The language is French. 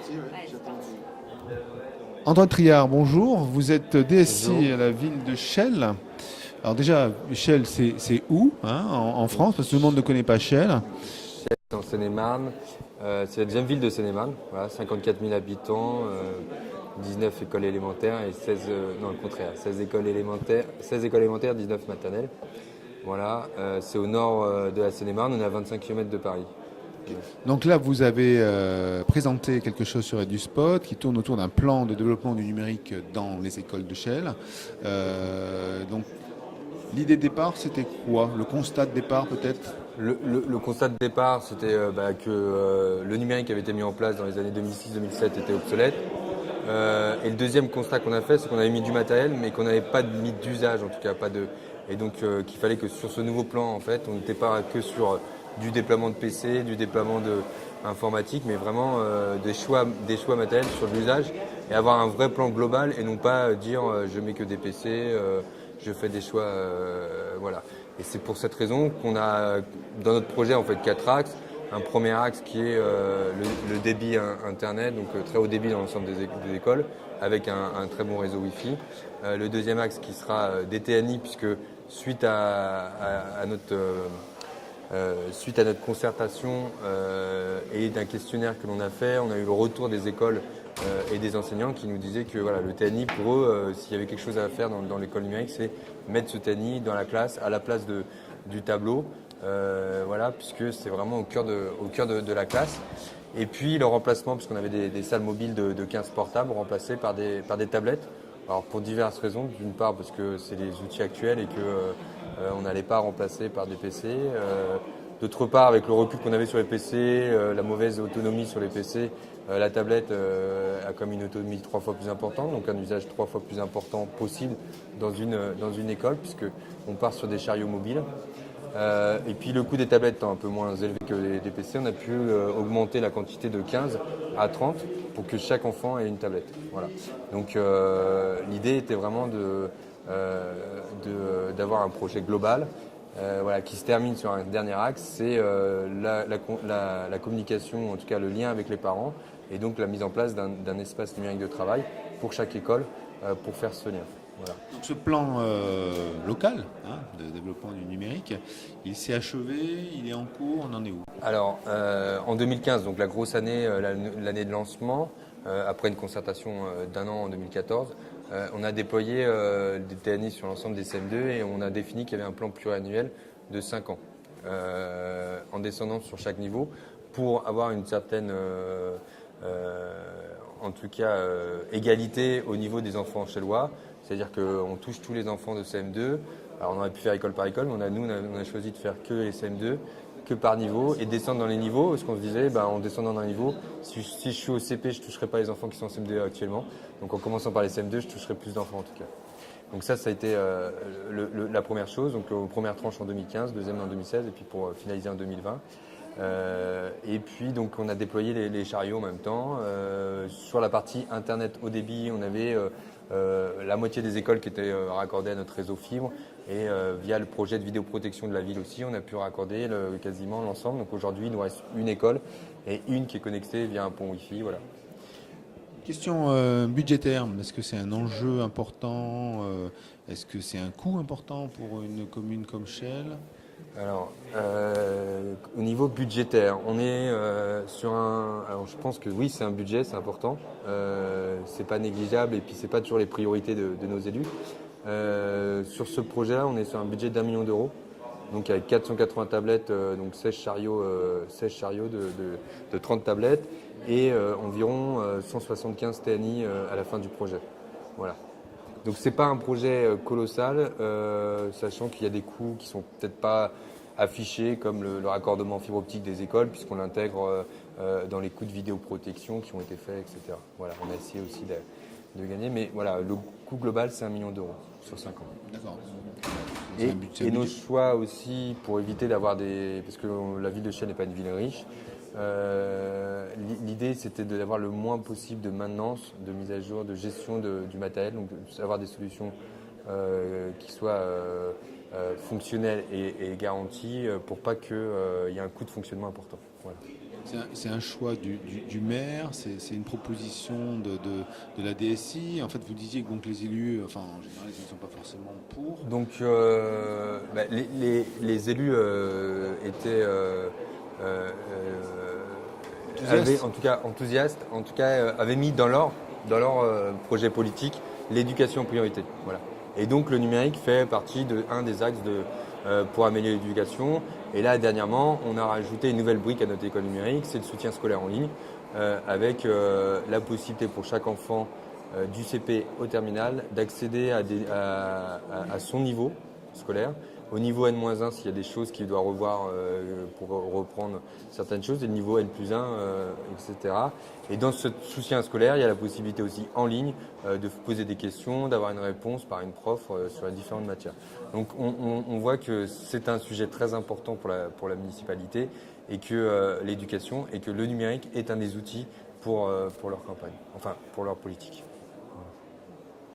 parti, ouais. Ouais, c'est parti. Antoine Triard, bonjour. Vous êtes DSI Bonjour. à la ville de Chelles. Alors déjà, Chelles, c'est où en Donc, France? Parce que tout le monde ne connaît pas Chelles. c'est en Seine-et-Marne. C'est la deuxième ville de Seine-et-Marne. Voilà, 54 000 habitants, 19 écoles élémentaires et 16, non, le contraire, 16 écoles élémentaires, 19 maternelles. Voilà, c'est au nord de la Seine-et-Marne, on est à 25 km de Paris. Donc là, vous avez présenté quelque chose sur EduSpot qui tourne autour d'un plan de développement du numérique dans les écoles de Chelles. Donc l'idée de départ, c'était quoi? Le constat de départ peut-être? Le constat de départ, c'était que le numérique avait été mis en place dans les années 2006-2007 était obsolète. Et le deuxième constat qu'on a fait, c'est qu'on avait mis du matériel, mais qu'on n'avait pas mis d'usage, en tout cas pas de. Et donc qu'il fallait que sur ce nouveau plan, en fait, on n'était pas que sur du déploiement de PC, du déploiement de informatique, mais vraiment des choix matériels sur de l'usage et avoir un vrai plan global et non pas dire je mets que des PC, je fais des choix, voilà. Et c'est pour cette raison qu'on a dans notre projet en fait 4 axes. Un premier axe qui est le débit internet, donc très haut débit dans l'ensemble des écoles, avec un très bon réseau Wi-Fi. Le deuxième axe qui sera des TNI, puisque suite à notre concertation et d'un questionnaire que l'on a fait, on a eu le retour des écoles et des enseignants qui nous disaient que voilà, le TNI, pour eux, s'il y avait quelque chose à faire dans l'école numérique, c'est mettre ce TNI dans la classe, à la place du tableau. Voilà, puisque c'est vraiment au cœur de la classe. Et puis le remplacement, puisqu'on avait des salles mobiles de 15 portables remplacées par des tablettes. Alors pour diverses raisons, d'une part parce que c'est les outils actuels et que on n'allait pas remplacer par des PC. D'autre part, avec le recul qu'on avait sur les PC, la mauvaise autonomie sur les PC, la tablette a comme une autonomie 3 fois plus importante, donc un usage 3 fois plus important possible dans une école, puisqu'on part sur des chariots mobiles. Et puis le coût des tablettes étant un peu moins élevé que des PC, on a pu augmenter la quantité de 15 à 30 pour que chaque enfant ait une tablette. Voilà. Donc l'idée était vraiment d'avoir un projet global voilà, qui se termine sur un dernier axe, c'est la communication, en tout cas le lien avec les parents, et donc la mise en place d'un espace numérique de travail pour chaque école pour faire ce lien. Voilà. Donc ce plan local de développement du numérique, il s'est achevé, il est en cours, on en est où? Alors, en 2015, donc la grosse année, l'année de lancement, après une concertation d'un an en 2014, on a déployé des TNI sur l'ensemble des CM2 et on a défini qu'il y avait un plan pluriannuel de 5 ans, en descendant sur chaque niveau, pour avoir une certaine, en tout cas, égalité au niveau des enfants chellois. C'est-à-dire qu'on touche tous les enfants de CM2. Alors on aurait pu faire école par école, mais on a choisi de faire que les CM2, que par niveau, et descendre dans les niveaux. Parce qu'on se disait, en descendant dans les niveaux, si je suis au CP, je ne toucherai pas les enfants qui sont en CM2 actuellement. Donc en commençant par les CM2, je toucherai plus d'enfants en tout cas. Donc ça a été la première chose. Donc première tranche en 2015, deuxième en 2016, et puis pour finaliser en 2020. Et puis donc on a déployé les chariots en même temps. Sur la partie internet haut débit, on avait la moitié des écoles qui étaient raccordées à notre réseau fibre, et via le projet de vidéoprotection de la ville aussi, on a pu raccorder quasiment l'ensemble. Donc aujourd'hui, il nous reste une école et une qui est connectée via un pont Wi-Fi. Voilà. Question budgétaire, est-ce que c'est un enjeu important? Est-ce que c'est un coût important pour une commune comme Chelles? Alors, au niveau budgétaire, on est sur un. Alors, je pense que oui, c'est un budget, c'est important. C'est pas négligeable et puis c'est pas toujours les priorités de nos élus. Sur ce projet-là, on est sur un budget d'1 million d'euros. Donc avec 480 tablettes, donc 16 chariots de 30 tablettes et environ 175 TNI à la fin du projet. Voilà. Donc c'est pas un projet colossal, sachant qu'il y a des coûts qui sont peut-être pas affichés, comme le raccordement en fibre optique des écoles, puisqu'on l'intègre dans les coûts de vidéoprotection qui ont été faits, etc. Voilà, on a essayé aussi de gagner, mais voilà, le coût global c'est 1 million d'euros sur 5 ans. D'accord. Et nos choix aussi, pour éviter d'avoir des... Parce que la ville de Chelles n'est pas une ville riche, l'idée c'était d'avoir le moins possible de maintenance, de mise à jour, de gestion du matériel, donc d'avoir des solutions qui soient fonctionnelles et garanties pour pas qu'il y ait un coût de fonctionnement important. Voilà. C'est un choix du maire, c'est une proposition de la DSI. En fait, vous disiez que donc, les élus, enfin, en général, ils ne sont pas forcément pour. Donc les élus étaient avaient, en tout cas enthousiastes, en tout cas avaient mis dans leur projet politique l'éducation en priorité. Voilà. Et donc le numérique fait partie un des axes pour améliorer l'éducation. Et là, dernièrement, on a rajouté une nouvelle brique à notre école numérique, c'est le soutien scolaire en ligne, avec la possibilité pour chaque enfant du CP au terminal d'accéder à son niveau scolaire. Au niveau N-1, s'il y a des choses qu'il doit revoir pour reprendre certaines choses, et le niveau N+1, etc. Et dans ce soutien scolaire, il y a la possibilité aussi en ligne de poser des questions, d'avoir une réponse par une prof sur les différentes matières. Donc on voit que c'est un sujet très important pour la municipalité et que l'éducation et que le numérique est un des outils pour leur campagne, enfin pour leur politique.